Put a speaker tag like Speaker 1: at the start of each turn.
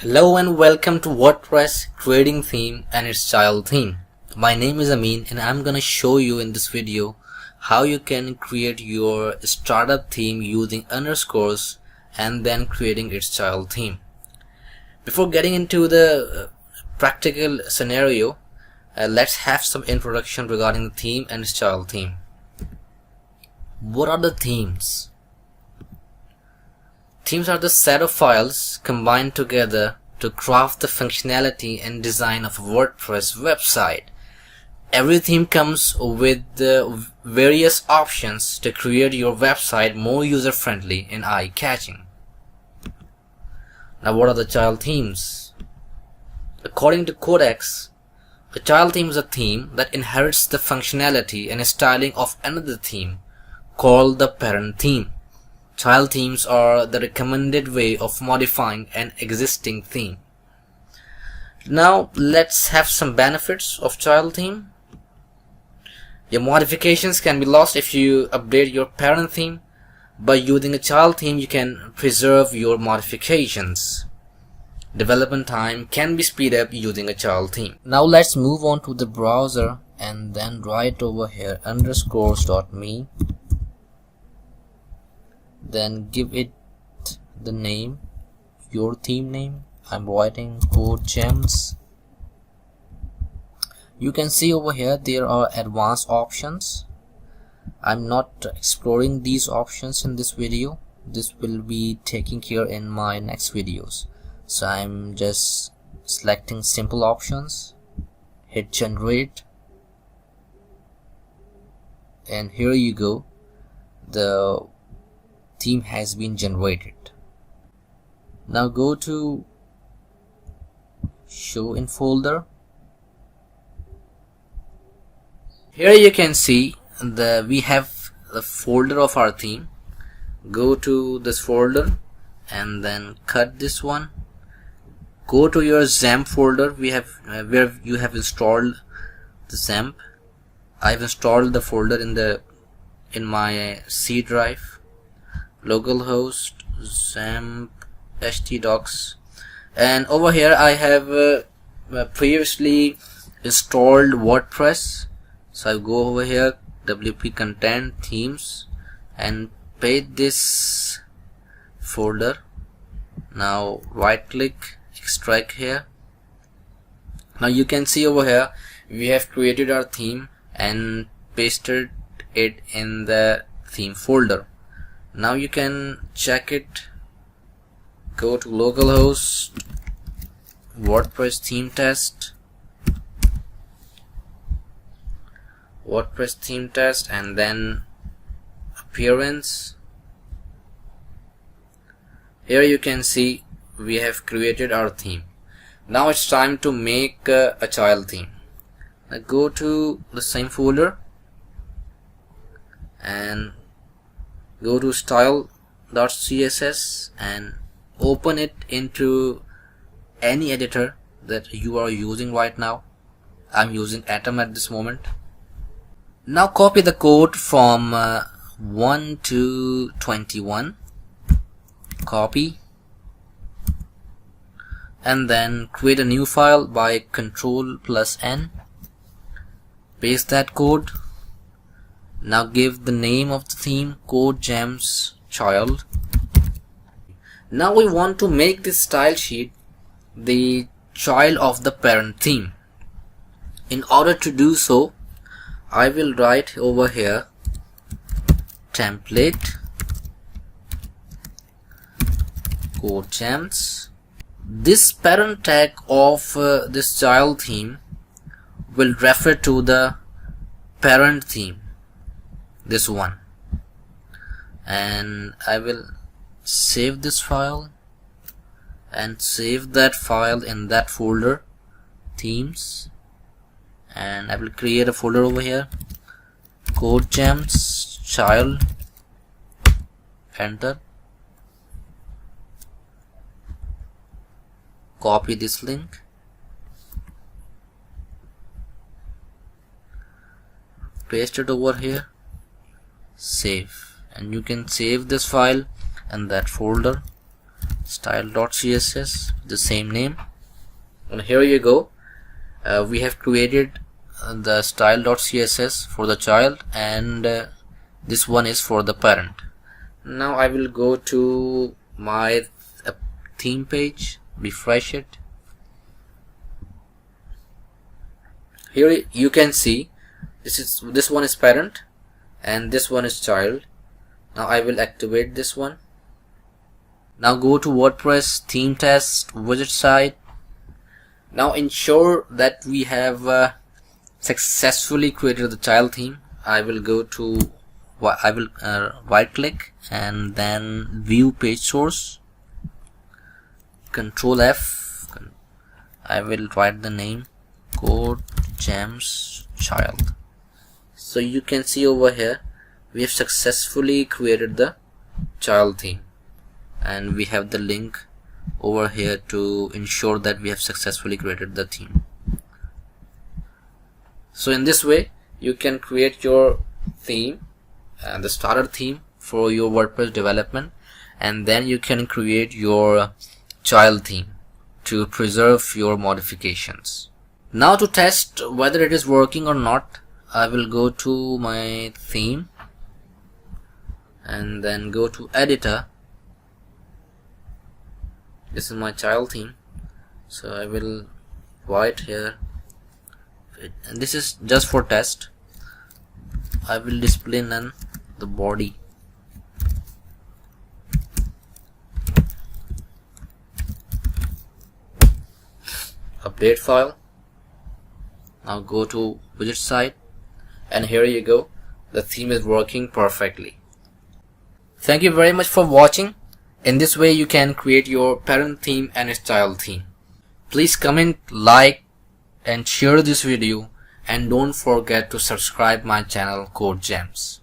Speaker 1: Hello and welcome to WordPress Creating Theme and its Child Theme. My name is Amin and I'm gonna show you in this video how you can create your startup theme using underscores and then creating its child theme. Before getting into the practical scenario, let's have some introduction regarding the theme and its child theme. What are the themes? Themes are the set of files combined together to craft the functionality and design of a WordPress website. Every theme comes with various options to create your website more user-friendly and eye-catching. Now, what are the child themes? According to Codex, a child theme is a theme that inherits the functionality and styling of another theme called the parent theme. Child themes are the recommended way of modifying an existing theme. Now let's have some benefits of child theme. Your modifications can be lost if you update your parent theme. By using a child theme, you can preserve your modifications. Development time can be speeded up using a child theme. Now let's move on to the browser and then write over here underscores.me. Then give it the name, your theme name. I'm writing Code Gems. You can see over here there are advanced options. I'm not exploring these options in this video. This will be taken care in my next videos. So I'm just selecting simple options, hit generate, and here you go. The theme has been generated. Now go to show in folder. Here you can see we have the folder of our theme. Go to this folder and then cut this one. Go to your XAMPP folder where you have installed the XAMPP. I've installed the folder in my C drive. Localhost XAMPP htdocs, and over here I have previously installed WordPress. So I go over here, wp content themes, and paste this folder. Now right click, extract here. Now you can see over here we have created our theme and pasted it in the theme folder. Now you can check it. Go to localhost WordPress theme test, and then appearance. Here you can see we have created our theme. Now it's time to make a child theme. Now go to the same folder and go to style.css and open it into any editor that you are using right now. I'm using Atom at this moment. Now copy the code from 1 to 21. Copy. And then create a new file by Ctrl+N. Paste that code. Now give the name of the theme Code Gems Child. Now we want to make this style sheet the child of the parent theme. In order to do so, I will write over here template Code Gems. This parent tag of this child theme will refer to the parent theme, this one, and I will save this file and save that file in that folder themes, and I will create a folder over here Code Gems Child. Enter. Copy this link, paste it over here, save, and you can save this file in that folder style.css, the same name. And here you go. We have created the style.css for the child, and this one is for the parent. Now I will go to my theme page, refresh it. Here you can see this one is parent and this one is child. Now I will activate this one. Now go to WordPress theme test widget site. Now ensure that we have successfully created the child theme. I will go to right click and then view page source, Control F. I will write the name Code Gems Child. So you can see over here we have successfully created the child theme, and we have the link over here to ensure that we have successfully created the theme. So in this way you can create your theme, the starter theme for your WordPress development, and then you can create your child theme to preserve your modifications. Now to test whether it is working or not, I will go to my theme and then go to editor. This is my child theme, so I will write here, and this is just for test. I will display none the body. Update file. Now go to widget site, and here you go, the theme is working perfectly. Thank you very much for watching. In this way you can create your parent theme and its child theme. Please comment, like and share this video, and don't forget to subscribe my channel Code Gems.